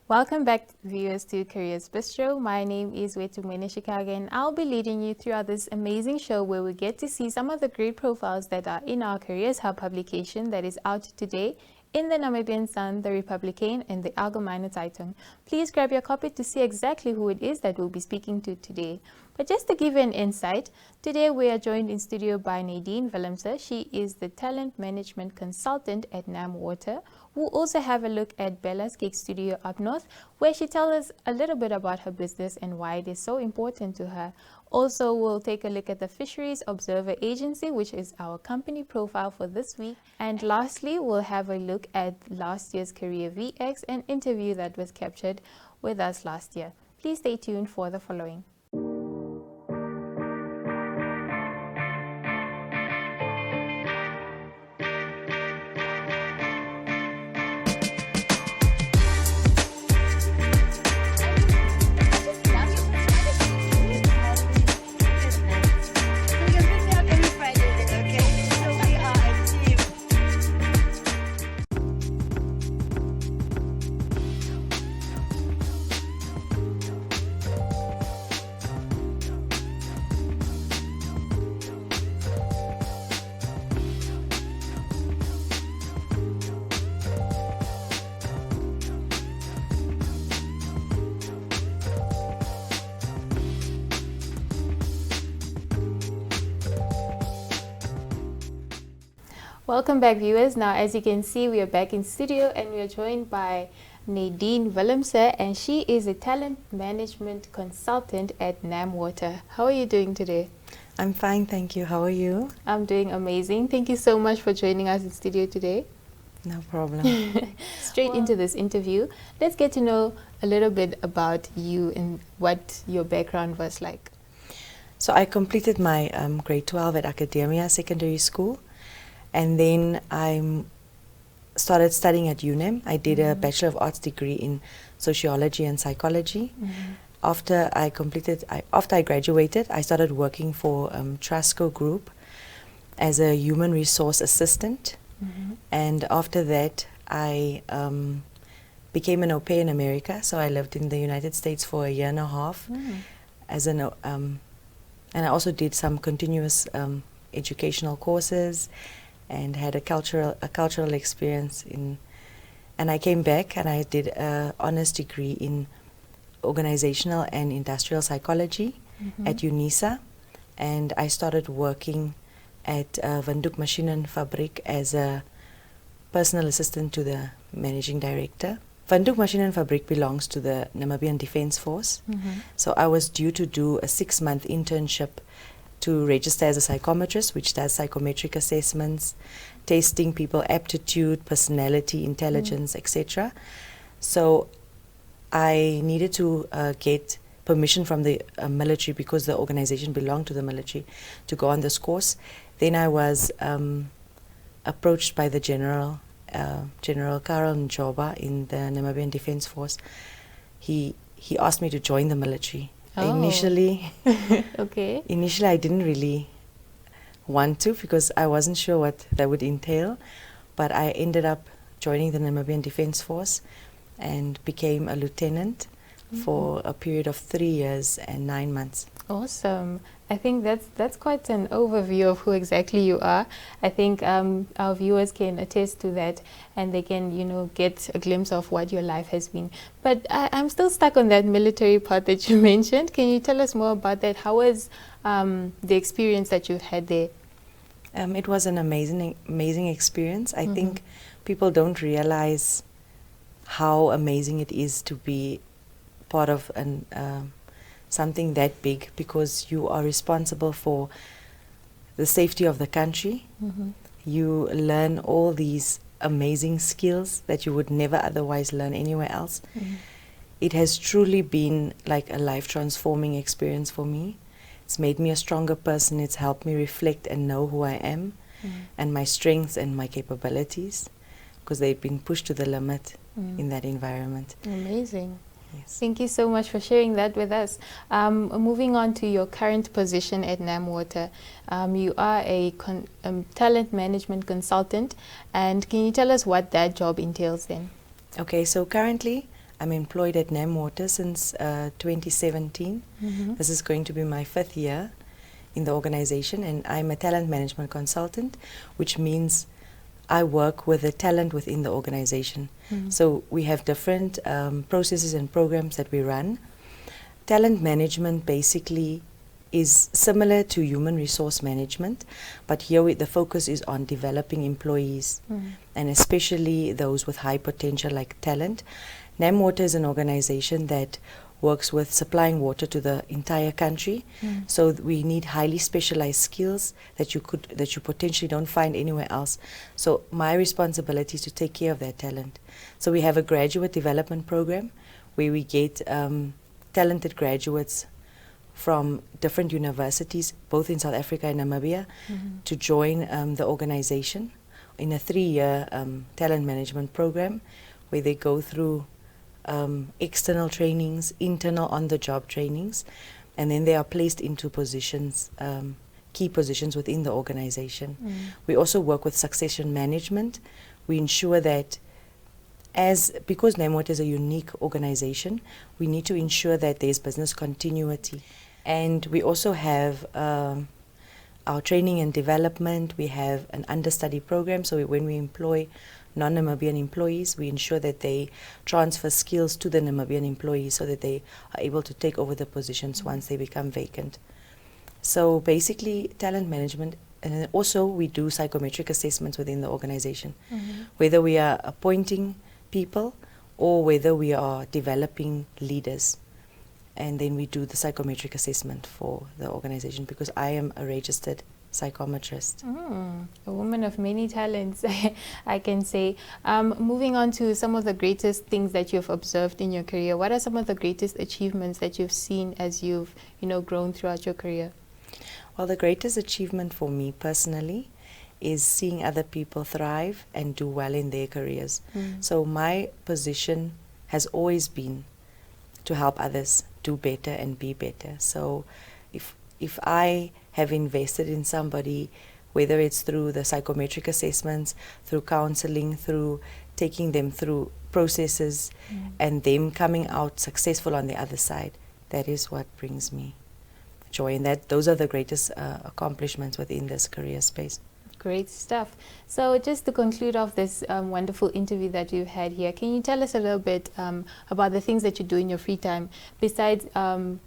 Welcome back, viewers, to Careers Bistro. My name is Wetumwene Chicago, and I'll be leading you throughout this amazing show where we get to see some of the great profiles that are in our Careers Hub publication that is out today in the Namibian Sun, the Republican, and the Algemeine Zeitung. Please grab your copy to see exactly who it is that we'll be speaking to today. But just to give you an insight, today we are joined in studio by Nadine Willemse. She is the talent management consultant at NAM Water. We'll also have a look at Bella's Cake Studio up north, where she tells us a little bit about her business and why it is so important to her. Also, we'll take a look at the Fisheries Observer Agency, which is our company profile for this week. And lastly, we'll have a look at last year's Career VX, an interview that was captured with us last year. Please stay tuned for the following. Welcome back, viewers. Now, as you can see, we are back in studio and we are joined by Nadine Willemse, and she is a talent management consultant at NAM Water. How are you doing today? I'm fine, thank you. How are you? I'm doing amazing. Thank you so much for joining us in studio today. No problem. Straight into this interview, let's get to know a little bit about you and what your background was like. So I completed my grade 12 at Academia Secondary School. And then I started studying at UNEM. I did a Bachelor of Arts degree in Sociology and Psychology. After I graduated, I started working for Trusco Group as a human resource assistant. And after that, I became an au pair in America. So I lived in the United States for a year and a half. As an and I also did some continuous educational courses, and had a cultural experience and I came back and I did an honors degree in organizational and industrial psychology at UNISA, and I started working at Windhoek Maschinenfabrik as a personal assistant to the managing director. Windhoek Maschinenfabrik belongs to the Namibian Defence Force, so I was due to do a 6-month internship to register as a psychometrist, which does psychometric assessments, testing people aptitude, personality, intelligence, etc. So I needed to get permission from the military, because the organization belonged to the military, to go on this course. Then I was approached by the General Karel Njoba in the Namibian Defence Force. He asked me to join the military. Initially, Initially, I didn't really want to, because I wasn't sure what that would entail. But I ended up joining the Namibian Defence Force and became a lieutenant for a period of 3 years and 9 months. Awesome. I think that's quite an overview of who exactly you are. I think our viewers can attest to that, and they can, get a glimpse of what your life has been. But I'm still stuck on that military part that you mentioned. Can you tell us more about that? How was the experience that you had there? It was an amazing experience. I think people don't realize how amazing it is to be part of something that big, because you are responsible for the safety of the country. You learn all these amazing skills that you would never otherwise learn anywhere else. It has truly been like a life-transforming experience for me. It's made me a stronger person. It's helped me reflect and know who I am and my strengths and my capabilities, because they've been pushed to the limit in that environment. Amazing. Yes. Thank you so much for sharing that with us. Moving on to your current position at NAM Water, you are a talent management consultant, and can you tell us what that job entails then? Okay, so currently I'm employed at NAM Water since 2017. This is going to be my 5th year in the organization, and I'm a talent management consultant, which means I work with the talent within the organization. So we have different processes and programs that we run. Talent management basically is similar to human resource management, but here the focus is on developing employees, and especially those with high potential like talent. NAM Water is an organization that works with supplying water to the entire country. So we need highly specialized skills that you potentially don't find anywhere else. So my responsibility is to take care of that talent. So we have a graduate development program where we get talented graduates from different universities, both in South Africa and Namibia, to join the organization in a 3-year talent management program where they go through external trainings, internal on-the-job trainings, and then they are placed into positions, key positions within the organization. We also work with succession management. We ensure that because NAM Water is a unique organization, we need to ensure that there's business continuity. And we also have our training and development. We have an understudy program, so when we employ non-Namibian employees, we ensure that they transfer skills to the Namibian employees so that they are able to take over the positions once they become vacant. So basically, talent management, and then also we do psychometric assessments within the organization, whether we are appointing people or whether we are developing leaders. And then we do the psychometric assessment for the organization, because I am a registered psychometrist. A woman of many talents, I can say. Moving on to some of the greatest things that you've observed in your career, what are some of the greatest achievements that you've seen as you've grown throughout your career? Well, the greatest achievement for me personally is seeing other people thrive and do well in their careers. So my position has always been to help others do better and be better. So if I have invested in somebody, whether it's through the psychometric assessments, through counseling, through taking them through processes, and them coming out successful on the other side, that is what brings me joy, and those are the greatest accomplishments within this career space. Great stuff. So just to conclude off this wonderful interview that we've had here, can you tell us a little bit about the things that you do in your free time? Besides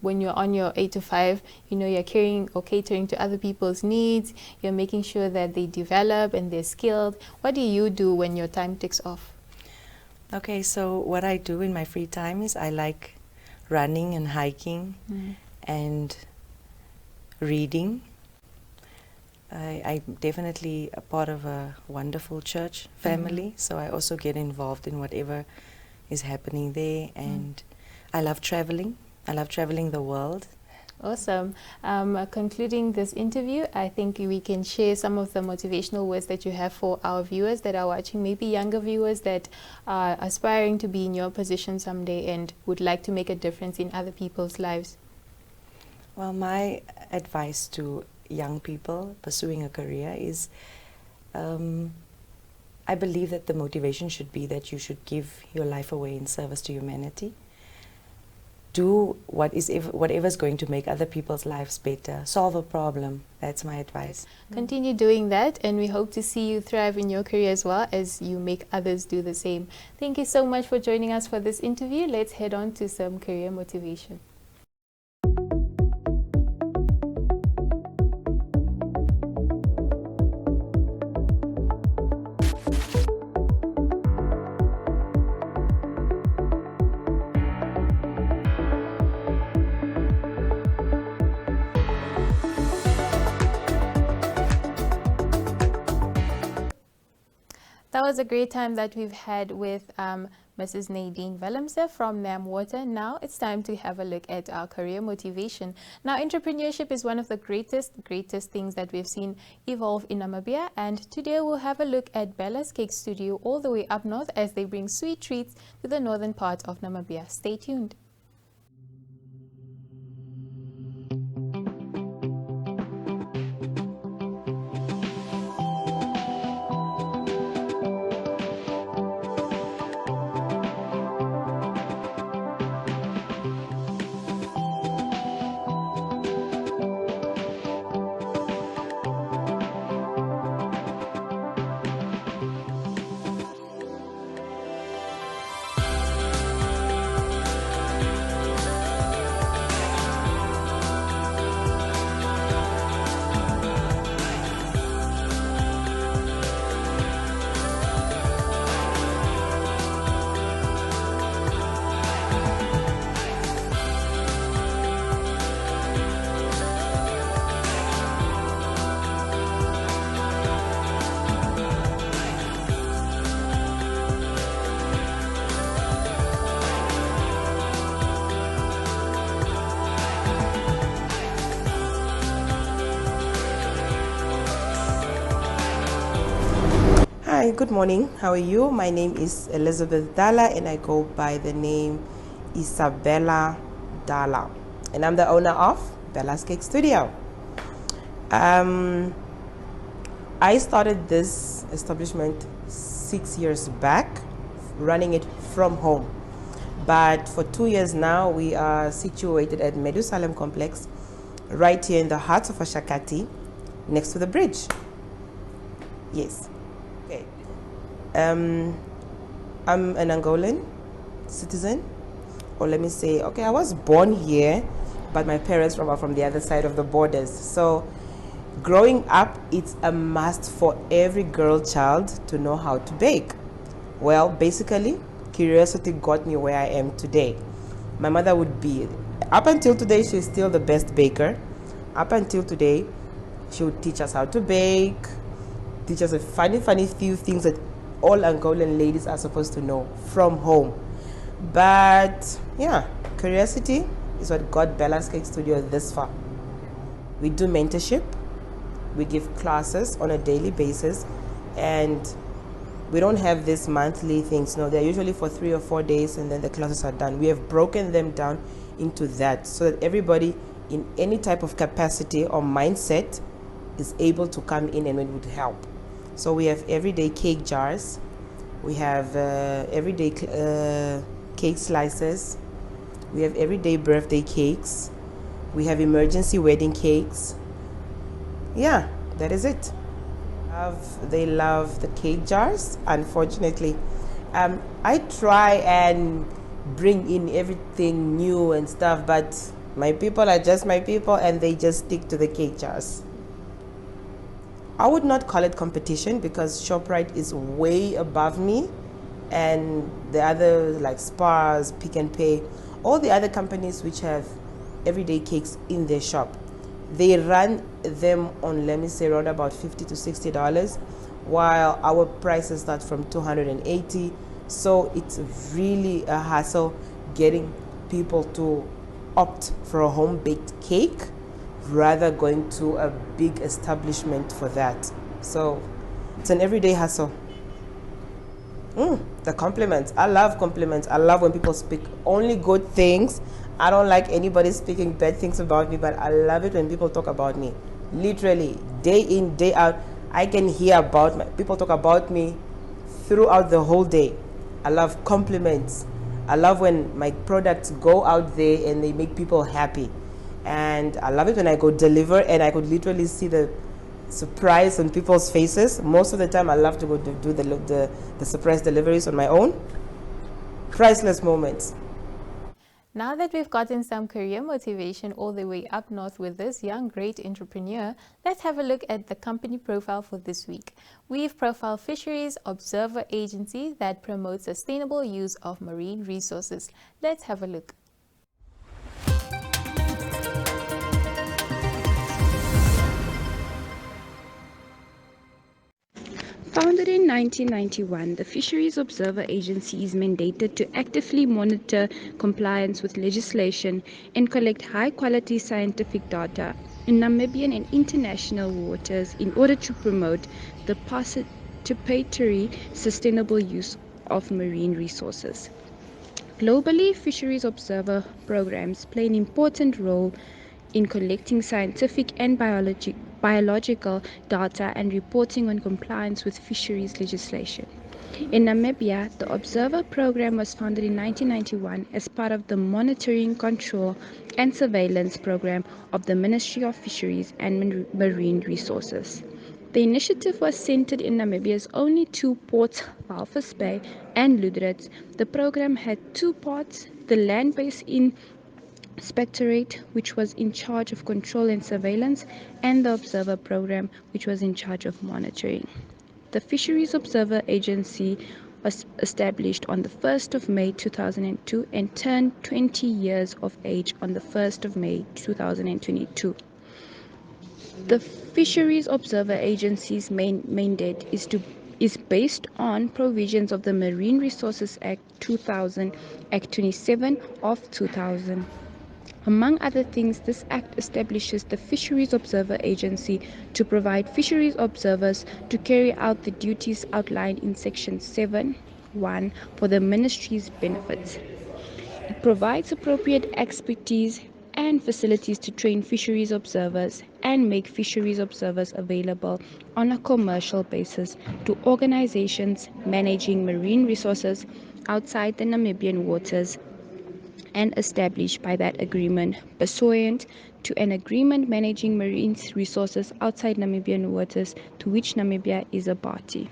when you're on your 8 to 5, you're caring or catering to other people's needs, you're making sure that they develop and they're skilled. What do you do when your time takes off? Okay, so what I do in my free time is I like running and hiking and reading. I'm definitely a part of a wonderful church family, so I also get involved in whatever is happening there, and I love traveling. I love traveling the world. Awesome. Concluding this interview, I think we can share some of the motivational words that you have for our viewers that are watching, maybe younger viewers that are aspiring to be in your position someday and would like to make a difference in other people's lives. Well, my advice to young people pursuing a career is I believe that the motivation should be that you should give your life away in service to humanity. Do whatever's going to make other people's lives better. Solve a problem. That's my advice. Continue doing that, and we hope to see you thrive in your career as well as you make others do the same. Thank you so much for joining us for this interview. Let's head on to some career motivation. That was a great time that we've had with Mrs. Nadine Willemse from NAM Water. Now it's time to have a look at our career motivation. Now, entrepreneurship is one of the greatest things that we've seen evolve in Namibia, and today we'll have a look at Bella's Cake Studio all the way up north as they bring sweet treats to the northern part of Namibia. Stay tuned. Hi, good morning. How are you? My name is Elizabeth Dalla and I go by the name Isabella Dalla. And I'm the owner of Bella's Cake Studio. I started this establishment 6 years back, running it from home. But for 2 years now, we are situated at Medusalem Complex, right here in the heart of Ashakati, next to the bridge. Yes. Okay. I'm an Angolan citizen, or let me say, okay, I was born here, but my parents are from the other side of the borders. So growing up, it's a must for every girl child to know how to bake. Well, basically, curiosity got me where I am today. My mother would be, up until today, she's still the best baker. Up until today, she would teach us how to bake, teach us a funny few things that all Angolan ladies are supposed to know from home. But yeah, curiosity is what got Bella's Cake Studio this far. We do mentorship, we give classes on a daily basis, and we don't have these monthly things. No, they're usually for 3 or 4 days and then the classes are done. We have broken them down into that so that everybody in any type of capacity or mindset is able to come in and it would help. So we have everyday cake jars, we have everyday cake slices, we have everyday birthday cakes, we have emergency wedding cakes. Yeah, that is it. They love the cake jars. Unfortunately, I try and bring in everything new and stuff, but my people are just my people and they just stick to the cake jars. I would not call it competition because ShopRite is way above me, and the other like Spars, Pick and Pay, all the other companies which have everyday cakes in their shop, they run them on, let me say, around about $50 to $60, while our prices start from $280. So it's really a hassle getting people to opt for a home baked cake rather going to a big establishment for that. So it's an everyday hassle. The compliments. I love compliments. I love when people speak only good things. I don't like anybody speaking bad things about me, but I love it when people talk about me. Literally, day in, day out, I can hear about people talk about me throughout the whole day. I love compliments. I love when my products go out there and they make people happy. And I love it when I go deliver and I could literally see the surprise on people's faces. Most of the time I love to go do the surprise deliveries on my own. Priceless moments. Now that we've gotten some career motivation all the way up north with this young great entrepreneur, let's have a look at the company profile for this week. We've profiled Fisheries Observer Agency that promotes sustainable use of marine resources. Let's have a look. Founded in 1991, the Fisheries Observer Agency is mandated to actively monitor compliance with legislation and collect high-quality scientific data in Namibian and international waters in order to promote the participatory sustainable use of marine resources. Globally, Fisheries Observer programs play an important role in collecting scientific and biological data and reporting on compliance with fisheries legislation. In Namibia, the Observer program was founded in 1991 as part of the Monitoring, Control and Surveillance program of the Ministry of Fisheries and Marine Resources. The initiative was centered in Namibia's only two ports, Walvis Bay and Lüderitz. The program had two parts: the land-based Inspectorate, which was in charge of control and surveillance, and the Observer program, which was in charge of monitoring. The Fisheries Observer Agency was established on the 1st of May 2002 and turned 20 years of age on the 1st of May 2022. The Fisheries Observer Agency's main mandate is based on provisions of the Marine Resources Act 2000, Act 27 of 2000. Among other things, this act establishes the Fisheries Observer Agency to provide fisheries observers to carry out the duties outlined in Section 7(1) for the Ministry's benefits. It provides appropriate expertise and facilities to train fisheries observers and make fisheries observers available on a commercial basis to organizations managing marine resources outside the Namibian waters and established by that agreement pursuant to an agreement managing marine resources outside Namibian waters to which Namibia is a party.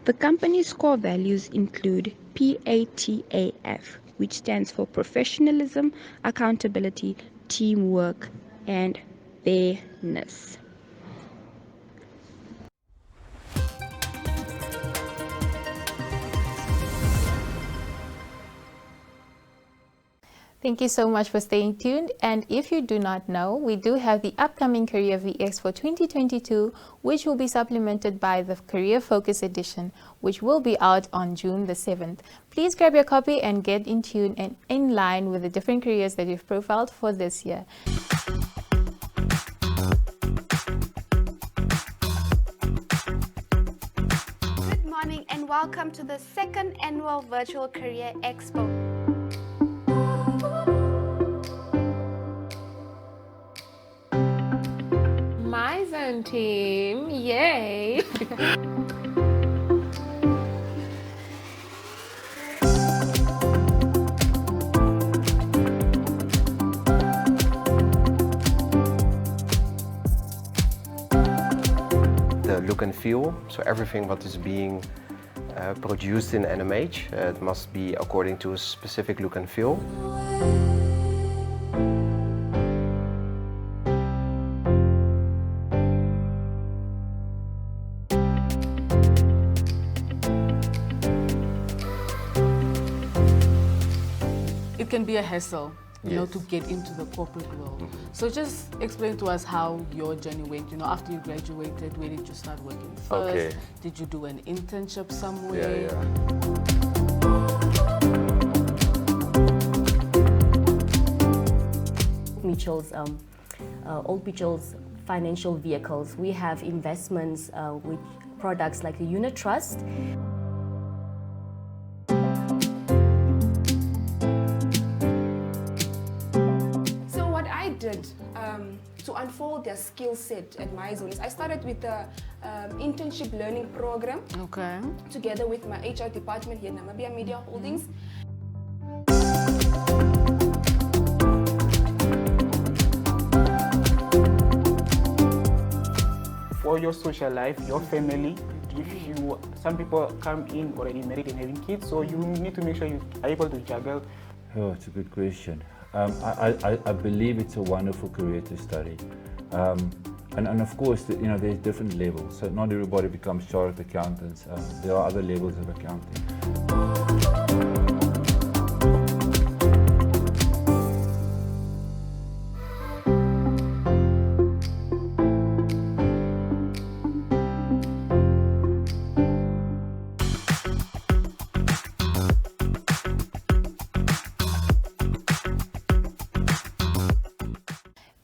The company's core values include PATAF, which stands for professionalism, accountability, teamwork, and fairness. Thank you so much for staying tuned. And if you do not know, we do have the upcoming Career VX for 2022, which will be supplemented by the Career Focus Edition, which will be out on June the 7th. Please grab your copy and get in tune and in line with the different careers that we've profiled for this year. Good morning and welcome to the second annual Virtual Career Expo. My zone team, yay! The look and feel, so everything what is being produced in NMH, it must be according to a specific look and feel. It can be a hassle, you know, Yes. to get into the corporate world. So just explain to us how your journey went, you know, after you graduated, where did you start working first? Okay. Did you do an internship somewhere? Mutuals, Old Mutual's financial vehicles. We have investments with products like the unit trust. So what I did to unfold their skill set at my zone is I started with the internship learning program Okay. together with my HR department here in Namibia Media Holdings. For your social life, your family, some people come in already married and having kids, so you need to make sure you are able to juggle. Oh, it's a good question. I believe it's a wonderful career to study. And of course, you know, there's different levels. So not everybody becomes chartered accountants. There are other levels of accounting.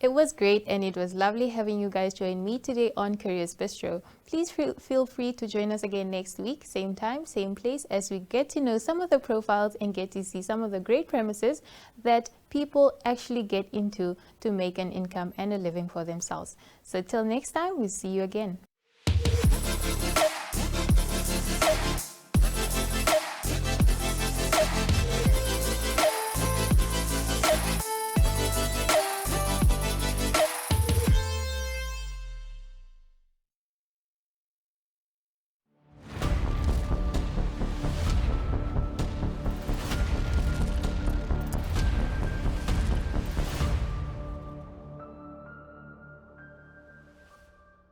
It was great and it was lovely having you guys join me today on Careers Bistro. Please feel free to join us again next week, same time, same place, as we get to know some of the profiles and get to see some of the great premises that people actually get into to make an income and a living for themselves. So till next time, we'll see you again.